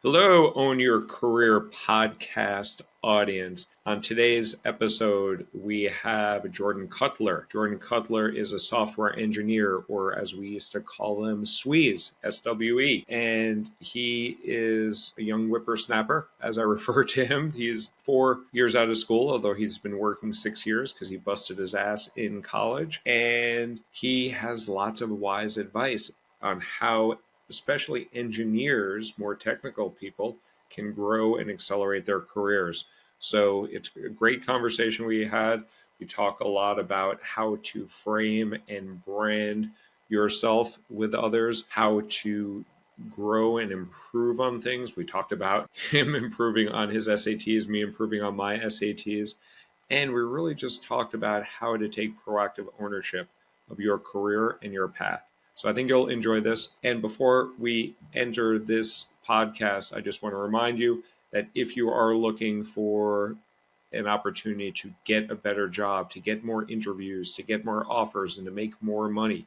Hello, Own Your Career podcast audience. On today's episode, we have Jordan Cutler. Jordan Cutler is a software engineer, or as we used to call him, SWEEZ, SWE. And he is a young whippersnapper, as I refer to him. He's 4 years out of school, although he's been working 6 years because he busted his ass in college. And he has lots of wise advice on how especially engineers, more technical people, can grow and accelerate their careers. So it's a great conversation we had. We talk a lot about how to frame and brand yourself with others, how to grow and improve on things. We talked about him improving on his SATs, me improving on my SATs. And we really just talked about how to take proactive ownership of your career and your path. So I think you'll enjoy this. And before we enter this podcast, I just want to remind you that if you are looking for an opportunity to get a better job, to get more interviews, to get more offers, and to make more money,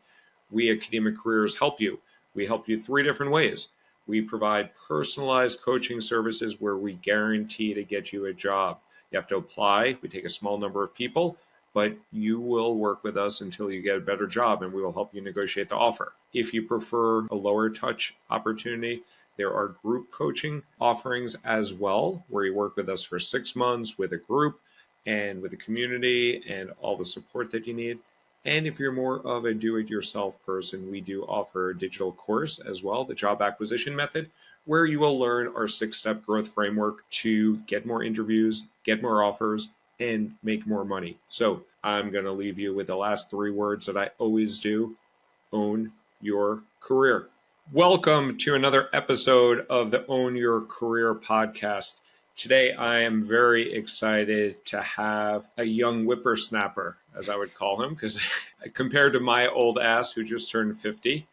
we at Academic Careers help you. We help you 3 different ways. We provide personalized coaching services where we guarantee to get you a job. You have to apply. We take a small number of people, but you will work with us until you get a better job, and we will help you negotiate the offer. If you prefer a lower touch opportunity, there are group coaching offerings as well, where you work with us for 6 months with a group and with a community and all the support that you need. And if you're more of a do-it-yourself person, we do offer a digital course as well, the job acquisition method, where you will learn our 6-step growth framework to get more interviews, get more offers, and make more money. So I'm going to leave you with the last 3 words that I always do: own your career. Welcome to another episode of the Own Your Career podcast. Today, I am very excited to have a young whippersnapper, as I would call him, because compared to my old ass who just turned 50,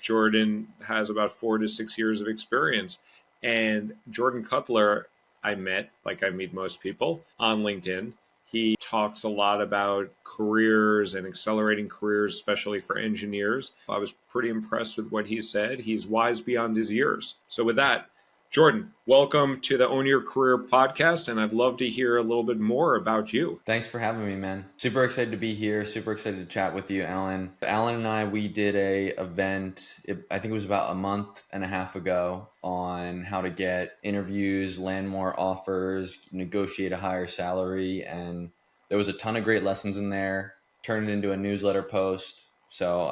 Jordan has about 4 to 6 years of experience. And Jordan Cutler, I met, like I meet most people, on LinkedIn. He talks a lot about careers and accelerating careers, especially for engineers. I was pretty impressed with what he said. He's wise beyond his years. So with that, Jordan, welcome to the Own Your Career podcast, and I'd love to hear a little bit more about you. Thanks for having me, man. Super excited to be here. Super excited to chat with you, Alan. Alan and I, we did a event, I think it was about a month and a half ago, on how to get interviews, land more offers, negotiate a higher salary, and there was a ton of great lessons in there. Turned it into a newsletter post. So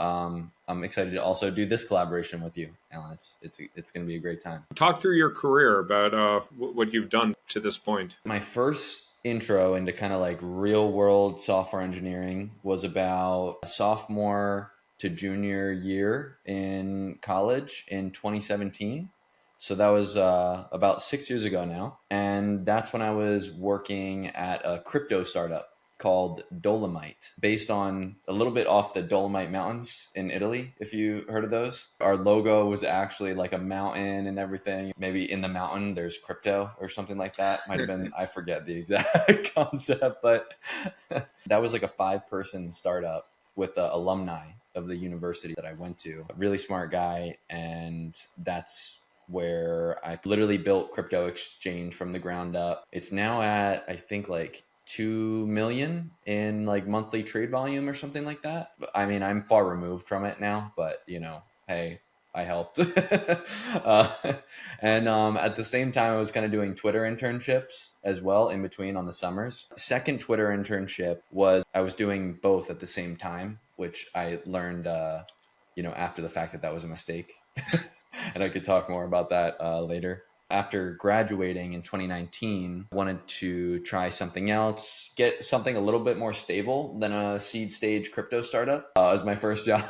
I'm excited to also do this collaboration with you, Alan. It's going to be a great time. Talk through your career about what you've done to this point. My first intro into kind of like real world software engineering was about sophomore to junior year in college in 2017. So that was about 6 years ago now. And that's when I was working at a crypto startup called Dolomite, based on a little bit off the Dolomite Mountains in Italy, if you heard of those. Our logo was actually like a mountain and everything. Maybe in the mountain there's crypto or something like that. Might have been, I forget the exact concept, but that was like a 5-person startup with alumni of the university that I went to. A really smart guy, and that's where I literally built crypto exchange from the ground up. It's now at, I think, like 2 million in like monthly trade volume or something like that. I mean, I'm far removed from it now, but hey, I helped. And at the same time, I was kind of doing Twitter internships as well in between on the summers. Second Twitter internship was, I was doing both at the same time, which I learned, after the fact that was a mistake. And I could talk more about that later. After graduating in 2019, wanted to try something else, get something a little bit more stable than a seed stage crypto startup as my first job.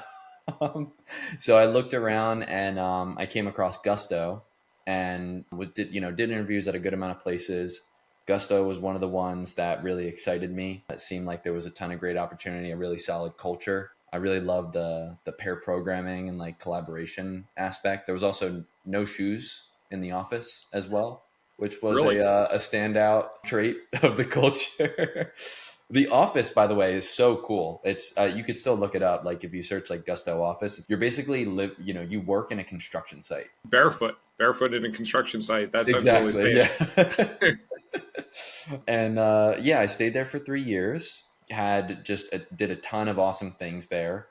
So I looked around and I came across Gusto and did interviews at a good amount of places. Gusto was one of the ones that really excited me. It seemed like there was a ton of great opportunity, a really solid culture. I really loved the pair programming and like collaboration aspect. There was also no shoes in the office as well, which was Really? a standout trait of the culture. The office, by the way, is so cool. It's you could still look it up. Like if you search like Gusto office, you're basically you work in a construction site. Barefoot in a construction site. That sounds really Exactly. safe. Yeah. And yeah, I stayed there for 3 years. Did a ton of awesome things there,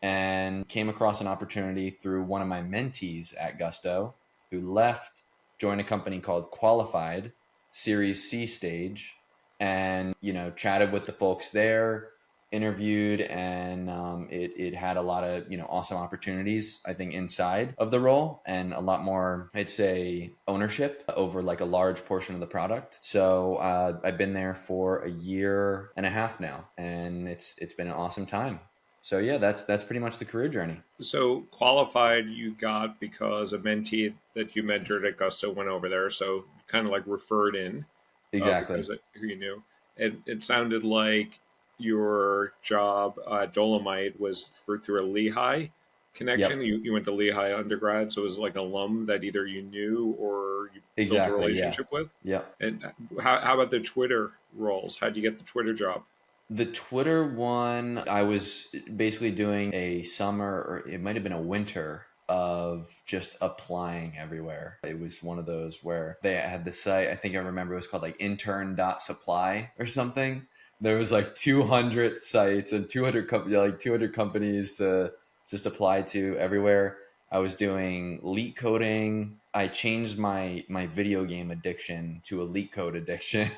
and came across an opportunity through one of my mentees at Gusto, who left, joined a company called Qualified, Series C stage, and chatted with the folks there, interviewed, and it had a lot of awesome opportunities, I think, inside of the role, and a lot more, I'd say, ownership over like a large portion of the product. So I've been there for a year and a half now, and it's been an awesome time. So yeah, that's pretty much the career journey. So qualified you got because a mentee that you mentored at Gusto went over there. So kind of like referred in Exactly. because of who you knew. It sounded like your job at Dolomite was through a Lehigh connection. Yep. You went to Lehigh undergrad, so it was like an alum that either you knew or you built a Exactly. Yeah. relationship with. Yep. And how about the Twitter roles? How'd you get the Twitter job? The Twitter one, I was basically doing a summer, or it might have been a winter, of just applying everywhere. It was one of those where they had the site, I think I remember it was called like intern.supply or something. There was like 200 sites and 200 companies to just apply to everywhere. I was doing leak coding. I changed my video game addiction to a leak code addiction.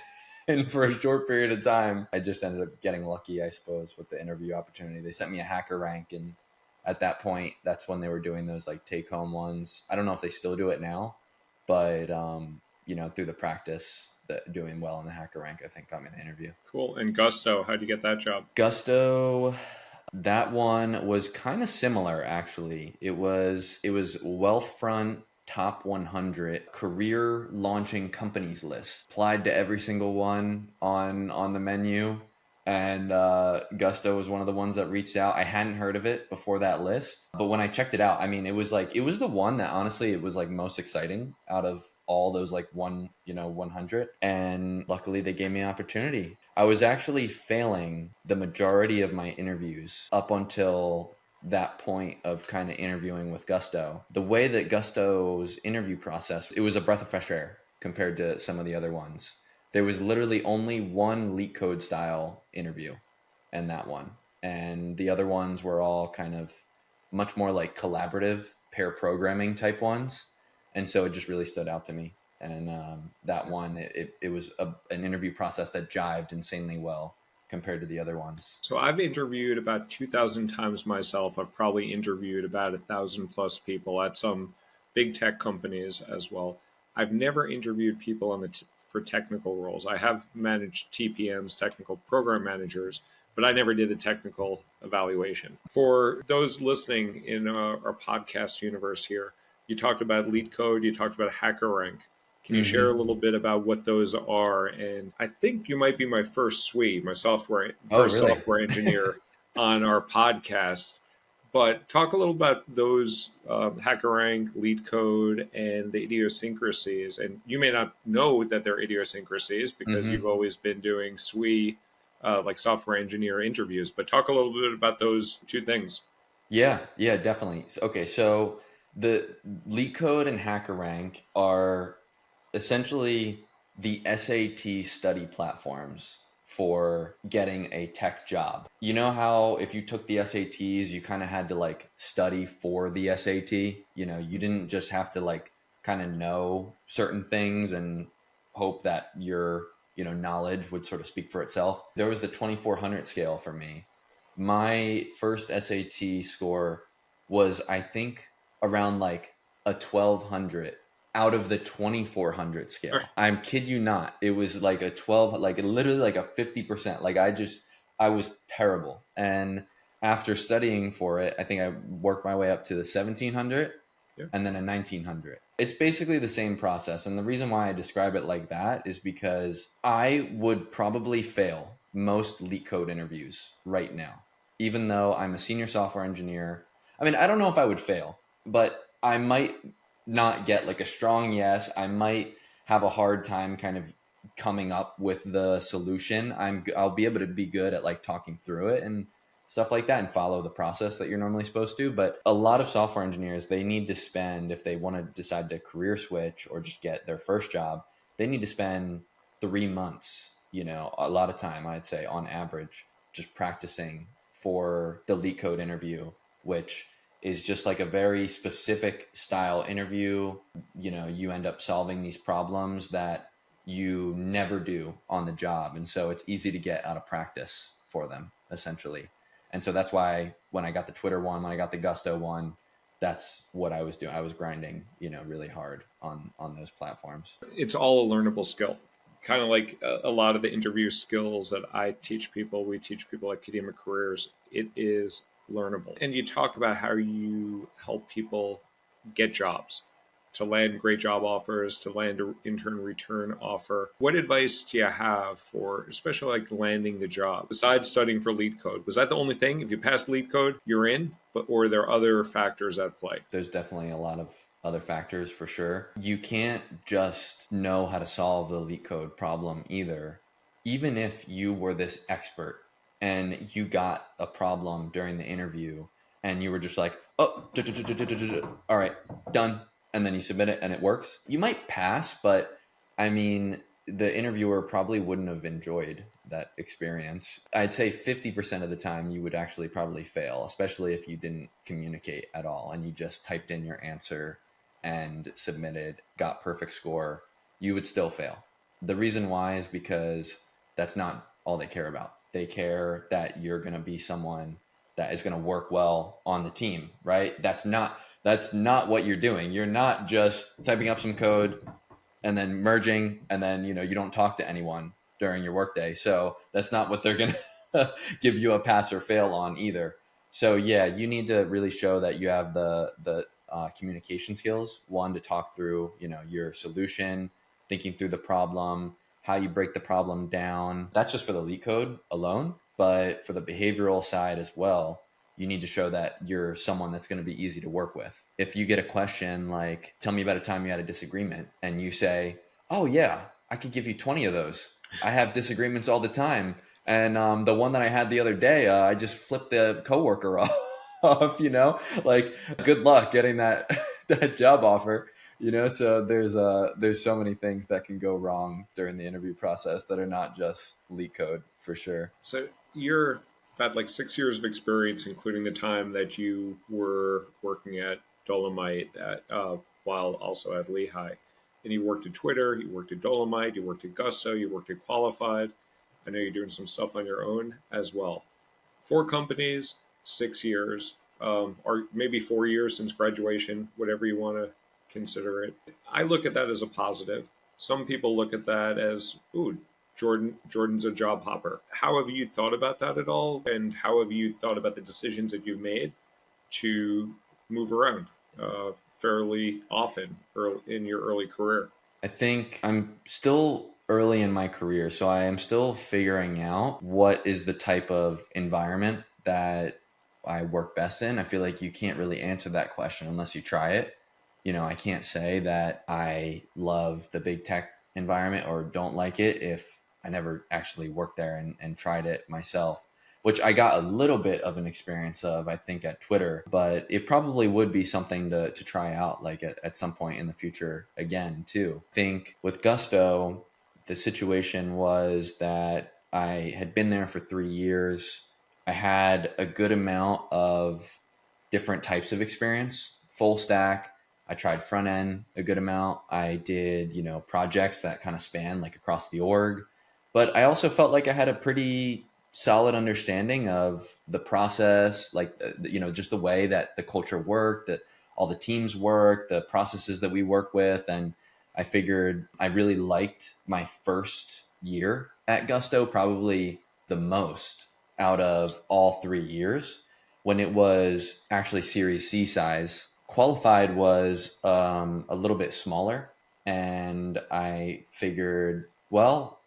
And for a short period of time, I just ended up getting lucky, I suppose, with the interview opportunity. They sent me a hacker rank, and at that point, that's when they were doing those like take home ones. I don't know if they still do it now, but through the practice, that doing well in the hacker rank, I think got me the interview. Cool. And Gusto, how'd you get that job? Gusto, that one was kind of similar actually. It was Wealthfront top 100 career launching companies list. Applied to every single one on the menu, and Gusto was one of the ones that reached out. I hadn't heard of it before that list, but when I checked it out, I mean, it was the one that honestly it was like most exciting out of all those like 100, and luckily they gave me an opportunity. I was actually failing the majority of my interviews up until that point of kind of interviewing with Gusto. The way that Gusto's interview process, it was a breath of fresh air compared to some of the other ones. There was literally only one leak code style interview, and that one. And the other ones were all kind of much more like collaborative pair programming type ones. And so it just really stood out to me. And that one, it was an interview process that jived insanely well compared to the other ones. So I've interviewed about 2,000 times myself. I've probably interviewed about 1,000 plus people at some big tech companies as well. I've never interviewed people for technical roles. I have managed TPMs, technical program managers, but I never did a technical evaluation. For those listening in our podcast universe here, you talked about lead code, you talked about HackerRank. Can you share a Mm-hmm. little bit about what those are? And I think you might be my first SWE, Oh, first really? software engineer on our podcast. But talk a little about those HackerRank, LeetCode, and the idiosyncrasies. And you may not know that they're idiosyncrasies because Mm-hmm. you've always been doing SWE, like software engineer interviews. But talk a little bit about those two things. Yeah, definitely. Okay, so the leak code and HackerRank are essentially the SAT study platforms for getting a tech job. You know how if you took the SATs, you kind of had to like study for the SAT? You didn't just have to like kind of know certain things and hope that your, knowledge would sort of speak for itself. There was the 2400 scale for me. My first SAT score was, I think, around like a 1200 out of the 2400 All right. scale. I'm kid you not. It was like a 12, like literally like a 50%. Like I was terrible. And after studying for it, I think I worked my way up to the 1700 Yeah. and then a 1900. It's basically the same process. And the reason why I describe it like that is because I would probably fail most leak code interviews right now, even though I'm a senior software engineer. I mean, I don't know if I would fail, but I might not get like a strong yes. I might have a hard time kind of coming up with the solution. I'll be able to be good at like talking through it and stuff like that and follow the process that you're normally supposed to. But a lot of software engineers, they need to spend, if they want to decide to career switch or just get their first job, they need to spend 3 months, a lot of time, I'd say on average, just practicing for the leak code interview, which is just like a very specific style interview. You end up solving these problems that you never do on the job. And so it's easy to get out of practice for them, essentially. And so that's why when I got the Twitter one, when I got the Gusto one, that's what I was doing. I was grinding, really hard on those platforms. It's all a learnable skill. Kind of like a lot of the interview skills that I teach people, we teach people academic careers, it is learnable. And you talk about how you help people get jobs, to land great job offers, to land an intern return offer. What advice do you have for, especially like landing the job, besides studying for lead code? Was that the only thing? If you pass lead code, you're in, or are there other factors at play? There's definitely a lot of other factors for sure. You can't just know how to solve the leak code problem either. Even if you were this expert and you got a problem during the interview and you were just like, oh, all right, done. And then you submit it and it works, you might pass, but I mean, the interviewer probably wouldn't have enjoyed that experience. I'd say 50% of the time you would actually probably fail, especially if you didn't communicate at all and you just typed in your answer and submitted, got perfect score. You would still fail. The reason why is because that's not all they care about. They care that you're going to be someone that is going to work well on the team, right? That's not what you're doing. You're not just typing up some code and then merging, and then you don't talk to anyone during your workday. So that's not what they're gonna give you a pass or fail on either. So yeah, you need to really show that you have the communication skills. One, to talk through your solution, thinking through the problem, how you break the problem down. That's just for the leak code alone, but for the behavioral side as well, you need to show that you're someone that's going to be easy to work with. If you get a question like, tell me about a time you had a disagreement, and you say, oh yeah, I could give you 20 of those. I have disagreements all the time. And the one that I had the other day, I just flipped the coworker off, like good luck getting that, that job offer, so there's so many things that can go wrong during the interview process that are not just leak code for sure. So you're about like 6 years of experience, including the time that you were working at Dolomite while also at Lehigh. And you worked at Twitter, you worked at Dolomite, you worked at Gusto, you worked at Qualified. I know you're doing some stuff on your own as well. 4 companies, 6 years, or maybe 4 years since graduation, whatever you want to consider it. I look at that as a positive. Some people look at that as, ooh, Jordan's a job hopper. How have you thought about that at all? And how have you thought about the decisions that you've made to move around fairly often in your early career? I think I'm still early in my career, so I am still figuring out what is the type of environment that I work best in. I feel like you can't really answer that question unless you try it. I can't say that I love the big tech environment or don't like it if I never actually worked there and tried it myself, which I got a little bit of an experience of, I think, at Twitter, but it probably would be something to try out like at some point in the future again, too. I think with Gusto, the situation was that I had been there for 3 years. I had a good amount of different types of experience, full stack. I tried front end a good amount. I did, projects that kind of span like across the org. But I also felt like I had a pretty solid understanding of the process, like, just the way that the culture worked, that all the teams work, the processes that we work with. And I figured I really liked my first year at Gusto, probably the most out of all 3 years, when it was actually Series C size. Qualified was a little bit smaller, and I figured, well,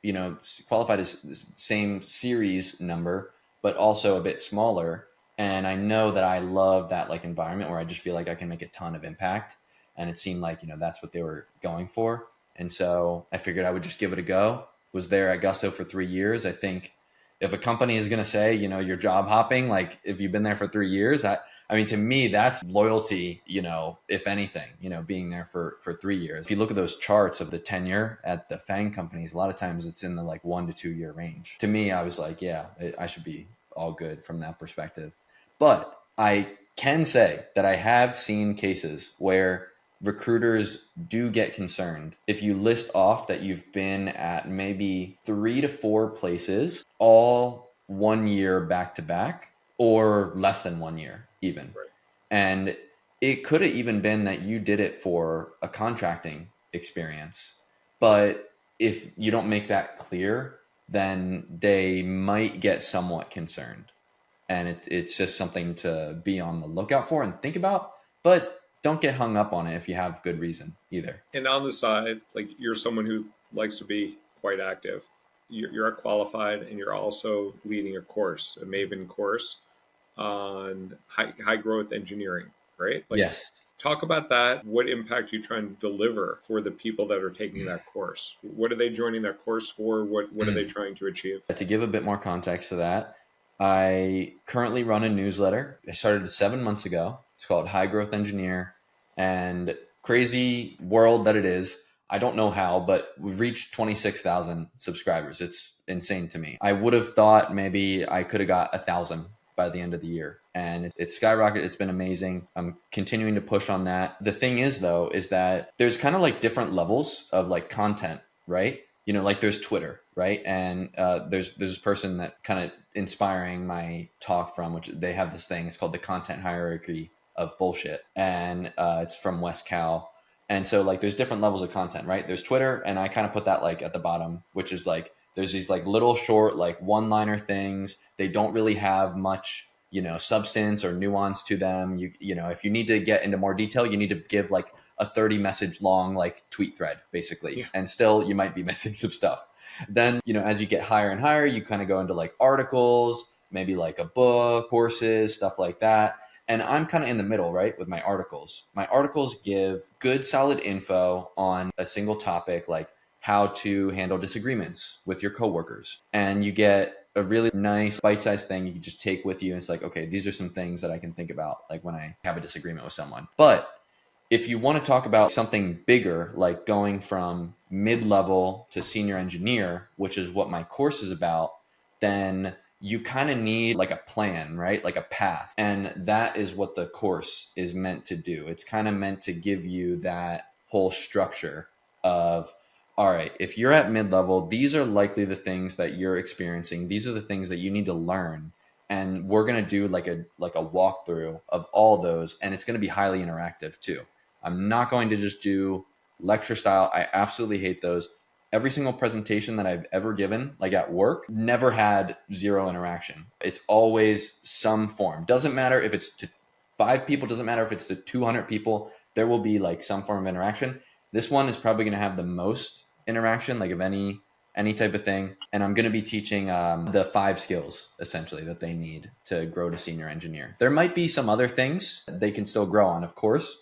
Qualified is the same series number, but also a bit smaller. And I know that I love that like environment where I just feel like I can make a ton of impact. And it seemed like, that's what they were going for. And so I figured I would just give it a go. Was there at Gusto for 3 years. I think if a company is going to say, you're job hopping, like if you've been there for 3 years, I mean, to me, that's loyalty, if anything, being there for 3 years. If you look at those charts of the tenure at the FANG companies, a lot of times it's in the like 1 to 2 year range. To me, I was like, yeah, I should be all good from that perspective. But I can say that I have seen cases where recruiters do get concerned if you list off that you've been at maybe 3 to 4 places all 1 year back to back or less than 1 year even. Right. And it could have even been that you did it for a contracting experience. But if you don't make that clear, then they might get somewhat concerned. And it's just something to be on the lookout for and think about. But don't get hung up on it if you have good reason either. And on the side, like you're someone who likes to be quite active. You're qualified and you're also leading a course, a Maven course on high growth engineering, right? Like, Yes. talk about that. What impact are you trying to deliver for the people that are taking that course? What are they joining that course for? What are they trying to achieve? To give a bit more context to that, I currently run a newsletter. I started 7 months ago. It's called High Growth Engineer. And crazy world that it is, I don't know how, but we've reached 26,000 subscribers. It's insane to me. I would have thought maybe I could have got 1,000 by the end of the year. And it's skyrocketed. It's been amazing. I'm continuing to push on that. The thing is, though, is that there's kind of like different levels of like content, right? Like there's Twitter, right? And there's this person that kind of inspiring my talk from, which they have this thing. It's called the content hierarchy of bullshit. And it's from West Cal. And so like there's different levels of content, right? There's Twitter. And I kind of put that like at the bottom, which is like, there's these like little short, like one-liner things. They don't really have much, substance or nuance to them. If you need to get into more detail, you need to give like a 30 message long, like tweet thread basically. Yeah. And still you might be missing some stuff. Then, as you get higher and higher, you kind of go into like articles, maybe like a book, courses, stuff like that. And I'm kind of in the middle, right, with my articles. My articles give good, solid info on a single topic, like how to handle disagreements with your coworkers. And you get a really nice bite-sized thing you can just take with you. And it's like, okay, these are some things that I can think about, like when I have a disagreement with someone. But if you want to talk about something bigger, like going from mid-level to senior engineer, which is what my course is about, then you kind of need like a plan, right? Like a path. And that is what the course is meant to do. It's kind of meant to give you that whole structure of, all right, if you're at mid-level, these are likely the things that you're experiencing. These are the things that you need to learn. And we're going to do like a walkthrough of all those. And it's going to be highly interactive too. I'm not going to just do lecture style. I absolutely hate those. Every single presentation that I've ever given, like at work, never had zero interaction. It's always some form. Doesn't matter if it's to 5 people, doesn't matter if it's to 200 people, there will be like some form of interaction. This one is probably going to have the most interaction, like of any type of thing. And I'm going to be teaching the 5 skills essentially that they need to grow to senior engineer. There might be some other things they can still grow on, of course,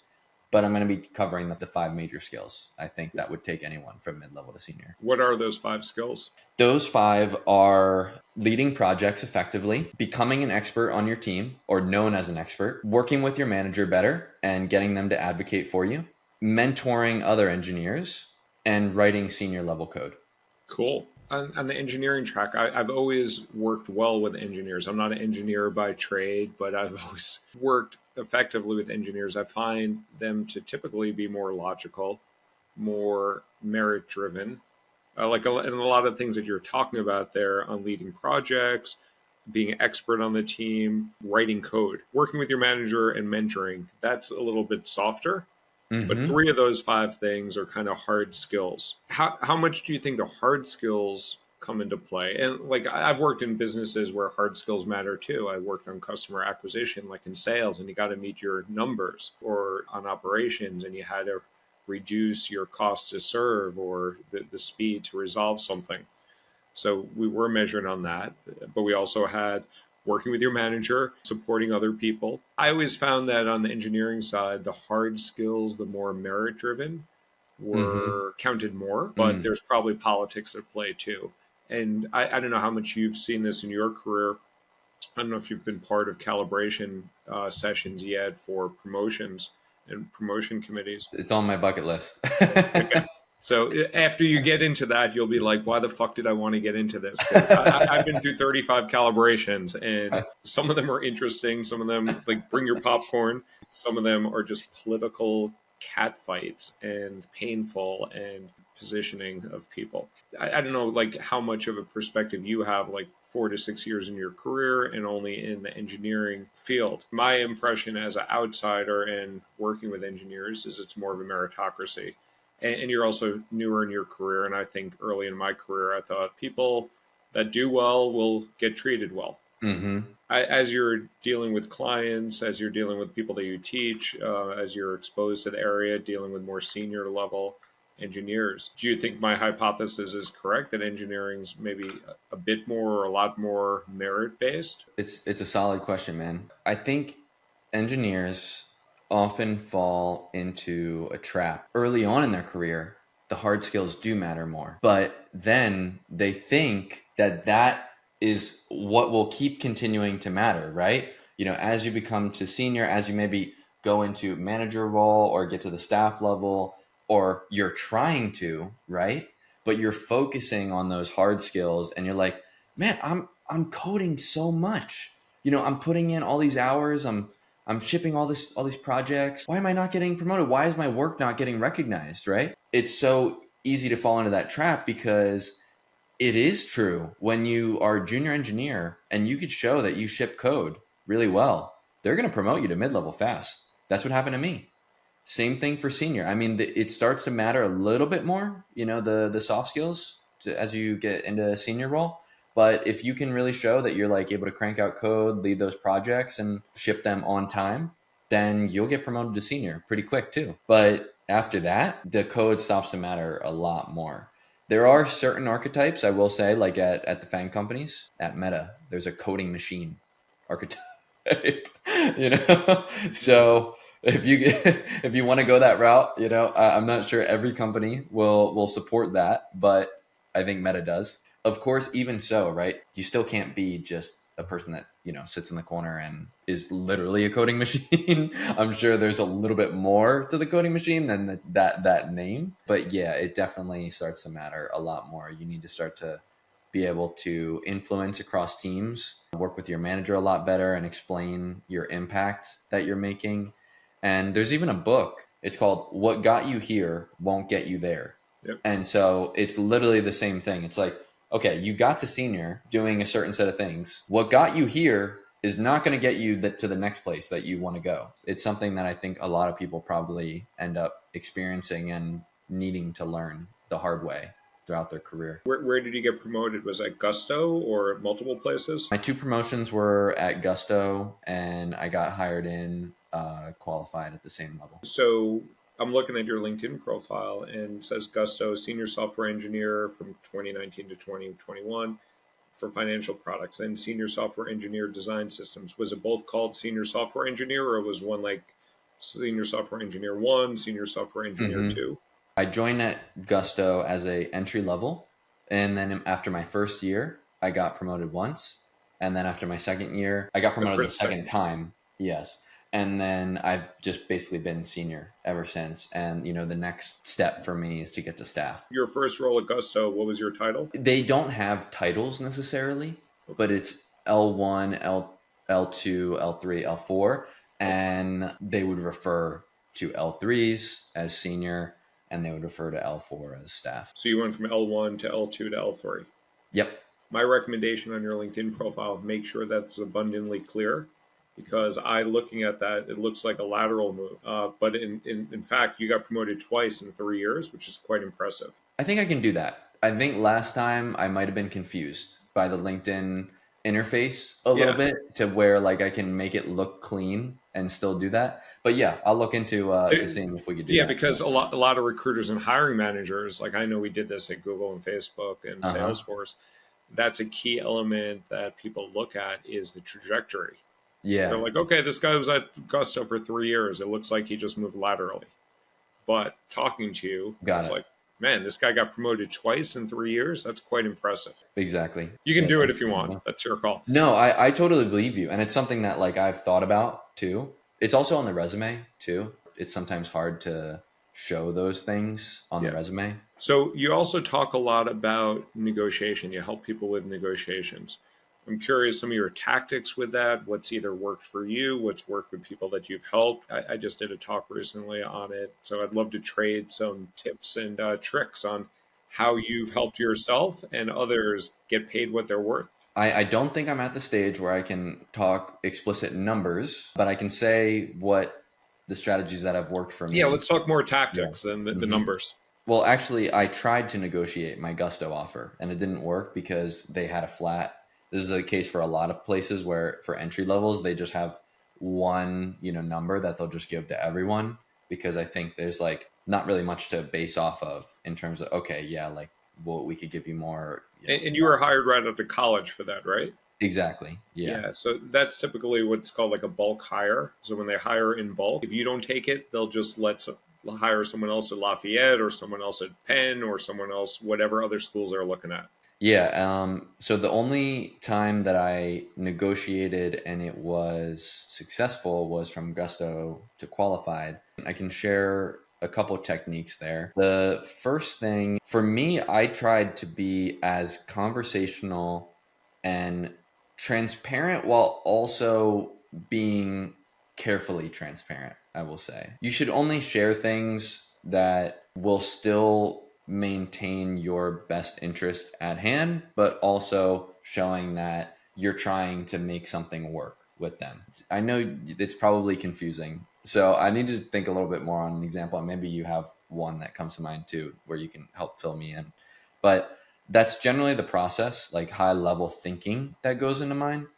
but I'm going to be covering the 5 major skills. I think that would take anyone from mid-level to senior. What are those 5 skills? Those 5 are leading projects effectively, becoming an expert on your team or known as an expert, working with your manager better and getting them to advocate for you, mentoring other engineers, and writing senior level code. Cool. On the engineering track, I've always worked well with engineers. I'm not an engineer by trade, but I've always worked effectively with engineers. I find them to typically be more logical, more merit driven. And a lot of things that you're talking about there on leading projects, being expert on the team, writing code, working with your manager and mentoring, that's a little bit softer. But 3 of those 5 things are kind of hard skills. How much do you think the hard skills come into play? And like I've worked in businesses where hard skills matter too. I worked on customer acquisition, like in sales, and you got to meet your numbers, or on operations, and you had to reduce your cost to serve or the speed to resolve something. So we were measured on that, but we also had working with your manager, supporting other people. I always found that on the engineering side, the hard skills, the more merit driven, Mm-hmm. were counted more, but there's probably politics at play too. And I don't know how much you've seen this in your career. I don't know if you've been part of calibration sessions yet for promotions and promotion committees. It's on my bucket list. Okay. So after you get into that, you'll be like, why the fuck did I want to get into this? Because I've been through 35 calibrations, and some of them are interesting. Some of them, like, bring your popcorn. Some of them are just political catfights and painful and positioning of people. I don't know, like, how much of a perspective you have, like, 4 to 6 years in your career and only in the engineering field. My impression as an outsider and working with engineers is it's more of a meritocracy, and you're also newer in your career. And I think early in my career, I thought people that do well will get treated well. Mm-hmm. As you're dealing with clients, as you're dealing with people that you teach, as you're exposed to the area, dealing with more senior level engineers, do you think my hypothesis is correct that engineering's maybe a bit more or a lot more merit based? It's a solid question, man. I think engineers often fall into a trap early on in their career. The hard skills do matter more, but then they think that that is what will keep continuing to matter, right? You know, as you become to senior, as you maybe go into manager role or get to the staff level, or you're trying to, right? But you're focusing on those hard skills and you're like, man, I'm coding so much. You know, I'm putting in all these hours. I'm shipping all these projects. Why am I not getting promoted? Why is my work not getting recognized, right? It's so easy to fall into that trap because it is true. When you are a junior engineer and you could show that you ship code really well, they're going to promote you to mid-level fast. That's what happened to me. Same thing for senior. I mean, it starts to matter a little bit more, you know, the soft skills as you get into a senior role. But if you can really show that you're like able to crank out code, lead those projects, and ship them on time, then you'll get promoted to senior pretty quick too. But after that, the code stops to matter a lot more. There are certain archetypes, I will say, like at the FANG companies, at Meta, there's a coding machine archetype. You know, so if you if you want to go that route, you know, I'm not sure every company will support that, but I think Meta does. Of course, even so, right? You still can't be just a person that, you know, sits in the corner and is literally a coding machine. I'm sure there's a little bit more to the coding machine than that name, but yeah, it definitely starts to matter a lot more. You need to start to be able to influence across teams, work with your manager a lot better, and explain your impact that you're making. And there's even a book. It's called What Got You Here Won't Get You There. Yep. And so it's literally the same thing. It's like, okay, you got to senior doing a certain set of things. What got you here is not going to get you to the next place that you want to go. It's something that I think a lot of people probably end up experiencing and needing to learn the hard way throughout their career. Where did you get promoted? Was that Gusto or multiple places? My two promotions were at Gusto, and I got hired in qualified at the same level. So I'm looking at your LinkedIn profile and it says Gusto Senior Software Engineer from 2019 to 2021 for financial products, and Senior Software Engineer Design Systems. Was it both called Senior Software Engineer, or was one like Senior Software Engineer 1, Senior Software Engineer Mm-hmm. 2? I joined at Gusto as a entry level, and then after my first year, I got promoted once, and then after my second year, I got promoted the second time. Yes, and then I've just basically been senior ever since. And you know, the next step for me is to get to staff. Your first role at Gusto, what was your title? They don't have titles necessarily, but it's L1, L2, L3, L4, and they would refer to L3s as senior, and they would refer to L4 as staff. So you went from L1 to L2 to L3. Yep. My recommendation on your LinkedIn profile, make sure that's abundantly clear, because looking at that, it looks like a lateral move. But in fact, you got promoted twice in 3 years, which is quite impressive. I think I can do that. I think last time I might have been confused by the LinkedIn interface a little bit, to where like I can make it look clean and still do that. But yeah, I'll look into to seeing if we could do that. Yeah, because a lot of recruiters and hiring managers, like I know we did this at Google and Facebook and Salesforce, that's a key element that people look at is the trajectory. Yeah. So they're like, okay, this guy was at Gusto for 3 years. It looks like he just moved laterally. but talking to you, I Got was it. like, man, this guy got promoted twice in 3 years. That's quite impressive. Exactly. You can Yeah. do it if you want. That's your call. No, I totally believe you. And it's something that like I've thought about too. It's also on the resume too. It's sometimes hard to show those things on the Yeah. resume. So you also talk a lot about negotiation. You help people with negotiations. I'm curious some of your tactics with that. What's either worked for you, what's worked with people that you've helped. I just did a talk recently on it. So I'd love to trade some tips and tricks on how you've helped yourself and others get paid what they're worth. I don't think I'm at the stage where I can talk explicit numbers, but I can say what the strategies that have worked for Yeah, me. let's talk more Yeah. tactics than the hmm numbers. Well, actually, I tried to negotiate my Gusto offer and it didn't work because they had a flat. This is a case for a lot of places where for entry levels, they just have one, number that they'll just give to everyone because I think there's like not really much to base off of in terms of, okay, yeah, like, well, we could give you more, And you were hired right out of college for that, right? Exactly. Yeah. Yeah, so that's typically what's called like a bulk hire. So when they hire in bulk, if you don't take it, they'll just hire someone else at Lafayette or someone else at Penn or someone else, whatever other schools they're looking at. Yeah. So the only time that I negotiated and it was successful was from Gusto to qualified. I can share a couple techniques there. The first thing for me, I tried to be as conversational and transparent while also being carefully transparent, I will say. You should only share things that will still maintain your best interest at hand, but also showing that you're trying to make something work with them. I know it's probably confusing. So I need to think a little bit more on an example. And maybe you have one that comes to mind too, where you can help fill me in. But that's generally the process, like high level thinking that goes into mine.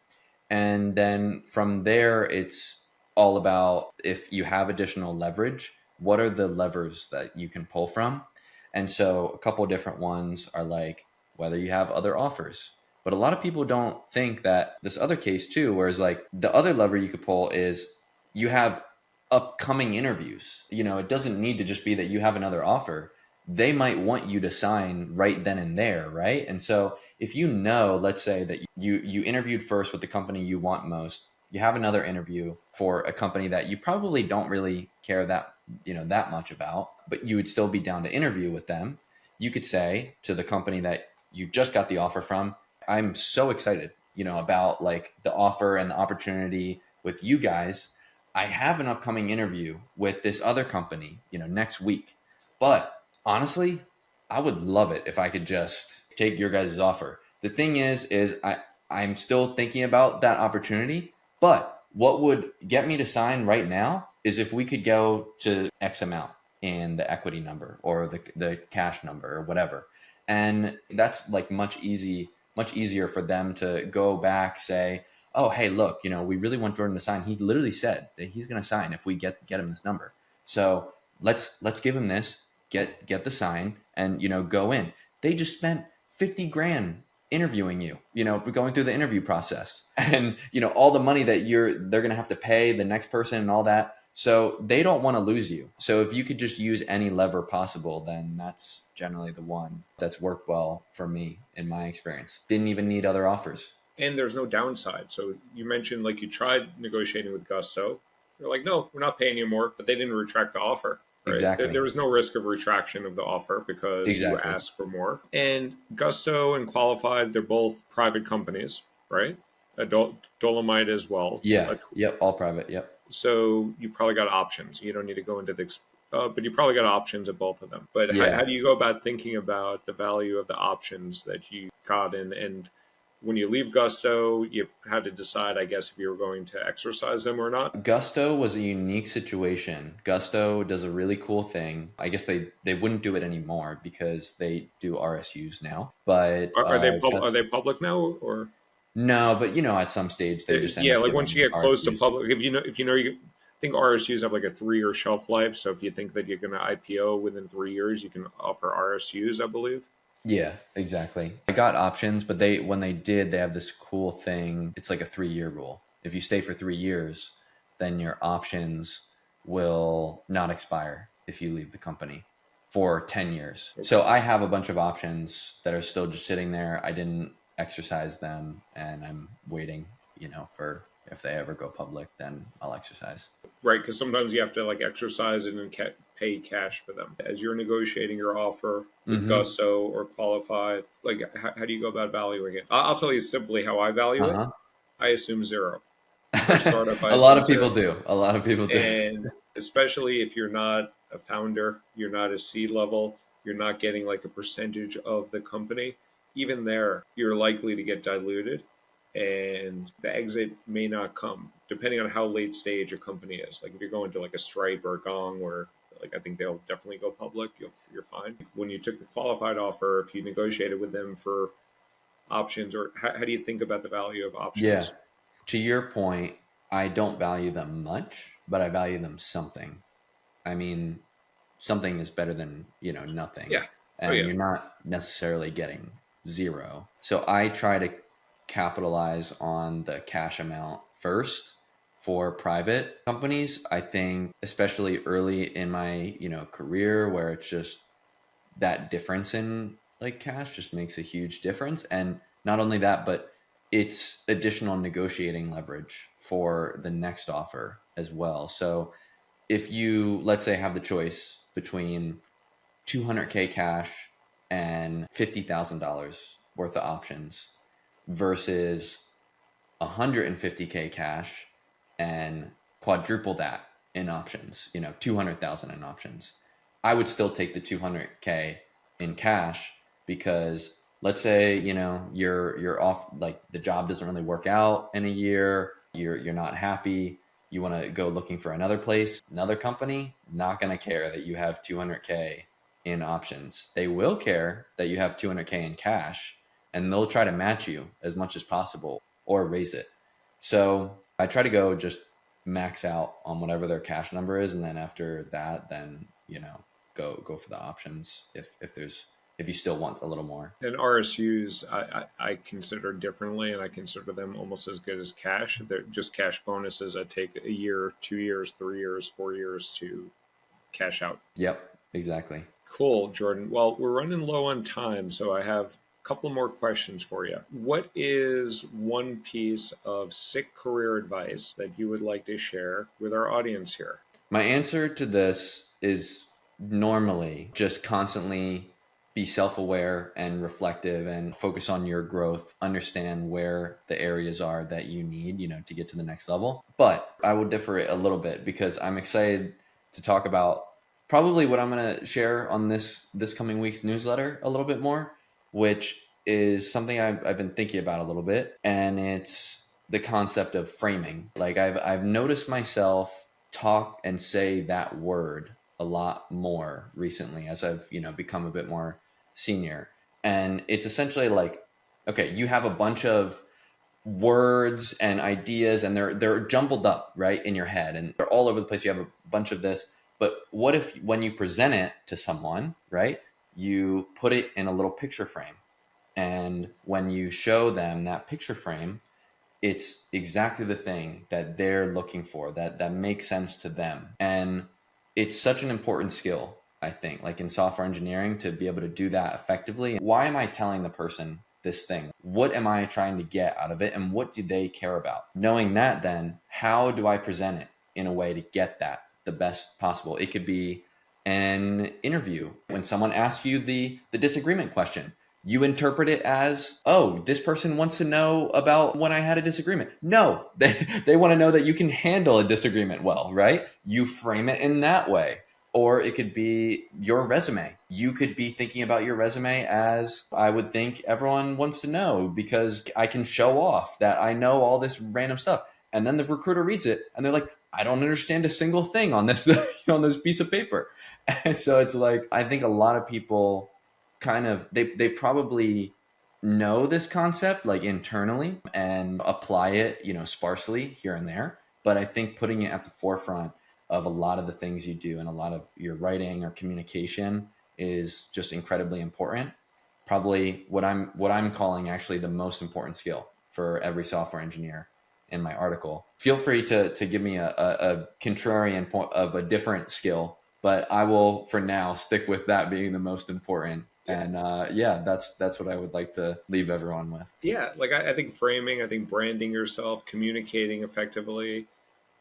And then from there, it's all about if you have additional leverage, what are the levers that you can pull from? And so a couple of different ones are like whether you have other offers. But a lot of people don't think that this other case too, whereas like the other lever you could pull is you have upcoming interviews. It doesn't need to just be that you have another offer. They might want you to sign right then and there, right? And so if let's say that you interviewed first with the company you want most, you have another interview for a company that you probably don't really care that much about, but you would still be down to interview with them. You could say to the company that you just got the offer from, I'm so excited, about like the offer and the opportunity with you guys. I have an upcoming interview with this other company, next week. But honestly, I would love it if I could just take your guys' offer. The thing is I'm still thinking about that opportunity, but what would get me to sign right now is if we could go to X amount in the equity number or the cash number or whatever. And that's like much easier for them to go back, say, oh, hey, look, we really want Jordan to sign. He literally said that he's going to sign if we get him this number. So let's give him this, get the sign, and go in. They just spent 50 grand interviewing you, if we're going through the interview process, and all the money that they're going to have to pay the next person and all that. So they don't want to lose you. So if you could just use any lever possible, then that's generally the one that's worked well for me in my experience. Didn't even need other offers. And there's no downside. So you mentioned like you tried negotiating with Gusto. They're like, no, we're not paying you more, but they didn't retract the offer. Right. Exactly. There was no risk of retraction of the offer because you Exactly. asked for more. And Gusto and Qualified, they're both private companies, right? Dolomite as well. Yeah. Yep. All private. Yep. So you've probably got options. You don't need to go into but you probably got options at both of them. But Yeah. how do you go about thinking about the value of the options that you got in? And when you leave Gusto, you had to decide, I guess, if you were going to exercise them or not. Gusto was a unique situation. Gusto does a really cool thing. I guess they wouldn't do it anymore because they do RSUs now. But Are they public now or? No, but at some stage they just end Yeah, up like giving once you get close to RSUs. public, if you know I think RSUs have like a 3 year shelf life. So if you think that you're going to IPO within 3 years, you can offer RSUs, I believe. Yeah, exactly. I got options, but when they did, they have this cool thing. It's like a 3-year rule. If you stay for 3 years, then your options will not expire if you leave the company for 10 years. Okay. So I have a bunch of options that are still just sitting there. I didn't exercise them, and I'm waiting, for if they ever go public, then I'll exercise. Right, because sometimes you have to exercise it and pay cash for them. As you're negotiating your offer with Gusto or Qualified, how do you go about valuing it? I'll tell you simply how I value it. I assume zero. For a startup, a lot of people do. A lot of people do. And especially if you're not a founder, you're not a C-level, you're not getting a percentage of the company, even there, you're likely to get diluted and the exit may not come, depending on how late stage a company is. If you're going to a Stripe or a Gong, where I think they'll definitely go public, you're fine. When you took the Qualified offer, if you negotiated with them for options, or how do you think about the value of options? Yeah. To your point, I don't value them much, but I value them something. I mean, something is better than, nothing. Yeah. And you're not necessarily getting zero. So I try to capitalize on the cash amount first for private companies. I think especially early in my, career, where it's just that difference in cash just makes a huge difference. And not only that, but it's additional negotiating leverage for the next offer as well. So if you, let's say, have the choice between 200K cash and $50,000 worth of options versus 150K cash and quadruple that in options, 200,000 in options, I would still take the 200K in cash, because let's say, you're off, the job doesn't really work out in a year, you're not happy, you want to go looking for another place, another company, not going to care that you have 200K in options. They will care that you have 200K in cash, and they'll try to match you as much as possible or raise it. So I try to go just max out on whatever their cash number is, and then after that, then go for the options if you still want a little more. And RSUs, I consider differently, and I consider them almost as good as cash. They're just cash bonuses that take a year, 2 years, 3 years, 4 years to cash out. Yep, exactly. Cool, Jordan. Well, we're running low on time, so I have a couple more questions for you. What is one piece of sick career advice that you would like to share with our audience here? My answer to this is normally just constantly be self-aware and reflective and focus on your growth, understand where the areas are that you need, to get to the next level. But I will differ it a little bit, because I'm excited to talk about probably what I'm going to share on this coming week's newsletter a little bit more, which is something I've been thinking about a little bit. And it's the concept of framing. I've noticed myself talk and say that word a lot more recently as I've, become a bit more senior. And it's essentially okay, you have a bunch of words and ideas, and they're jumbled up right in your head, and they're all over the place. You have a bunch of this, but what if when you present it to someone, right, you put it in a little picture frame, and when you show them that picture frame, it's exactly the thing that they're looking for, that makes sense to them. And it's such an important skill, I think, in software engineering, to be able to do that effectively. Why am I telling the person this thing? What am I trying to get out of it? And what do they care about? Knowing that, then how do I present it in a way to get that the best possible? It could be an interview. When someone asks you the disagreement question, you interpret it as, oh, this person wants to know about when I had a disagreement. No, they want to know that you can handle a disagreement well, right? You frame it in that way. Or it could be your resume. You could be thinking about your resume as, I would think everyone wants to know because I can show off that I know all this random stuff. And then the recruiter reads it and they're like, I don't understand a single thing on this, on this piece of paper. And so it's I think a lot of people kind of, they probably know this concept internally and apply it, sparsely here and there. But I think putting it at the forefront of a lot of the things you do and a lot of your writing or communication is just incredibly important. Probably what I'm calling actually the most important skill for every software engineer in my article. Feel free to give me a contrarian point of a different skill but I will for now stick with that being the most important. Yeah. And that's what I would like to leave everyone with. Yeah, like I think framing, I think branding yourself, communicating effectively.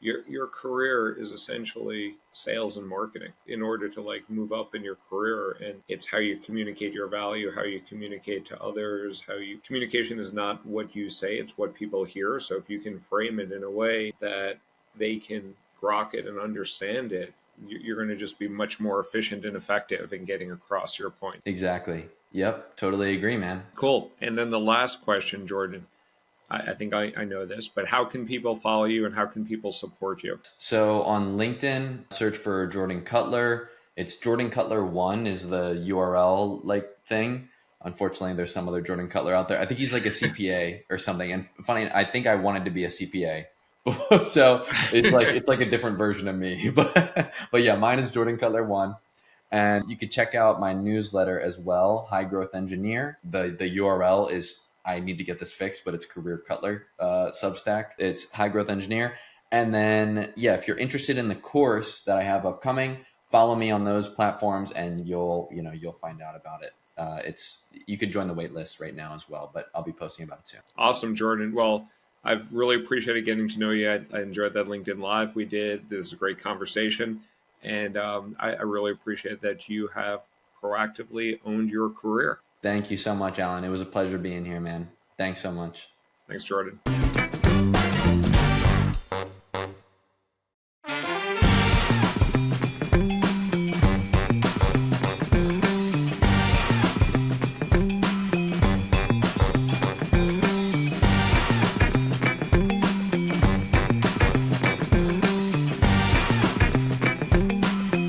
Your career is essentially sales and marketing in order to like move up in your career, and it's how you communicate your value, how you communicate to others, how you communication is not what you say, it's what people hear. So if you can frame it in a way that they can grok it and understand it, you're going to just be much more efficient and effective in getting across your point. Exactly. Yep. Totally agree, man. Cool. And then the last question, Jordan, I think I know this, but how can people follow you and how can people support you? So on LinkedIn, search for Jordan Cutler. It's Jordan Cutler 1 is the URL like thing. Unfortunately, there's some other Jordan Cutler out there. I think he's like a CPA or something. And funny, I think I wanted to be a CPA. So it's like a different version of me. But yeah, mine is Jordan Cutler 1. And you could check out my newsletter as well, High Growth Engineer. The URL is, I need to get this fixed, but it's Career Cutler Substack. It's High Growth Engineer. And then, yeah, if you're interested in the course that I have upcoming, follow me on those platforms, and you'll find out about it. It's you could join the wait list right now as well, but I'll be posting about it soon. Awesome, Jordan. Well, I've really appreciated getting to know you. I enjoyed that LinkedIn Live we did. This is a great conversation. And I really appreciate that you have proactively owned your career. Thank you so much, Alan. It was a pleasure being here, man. Thanks so much. Thanks, Jordan.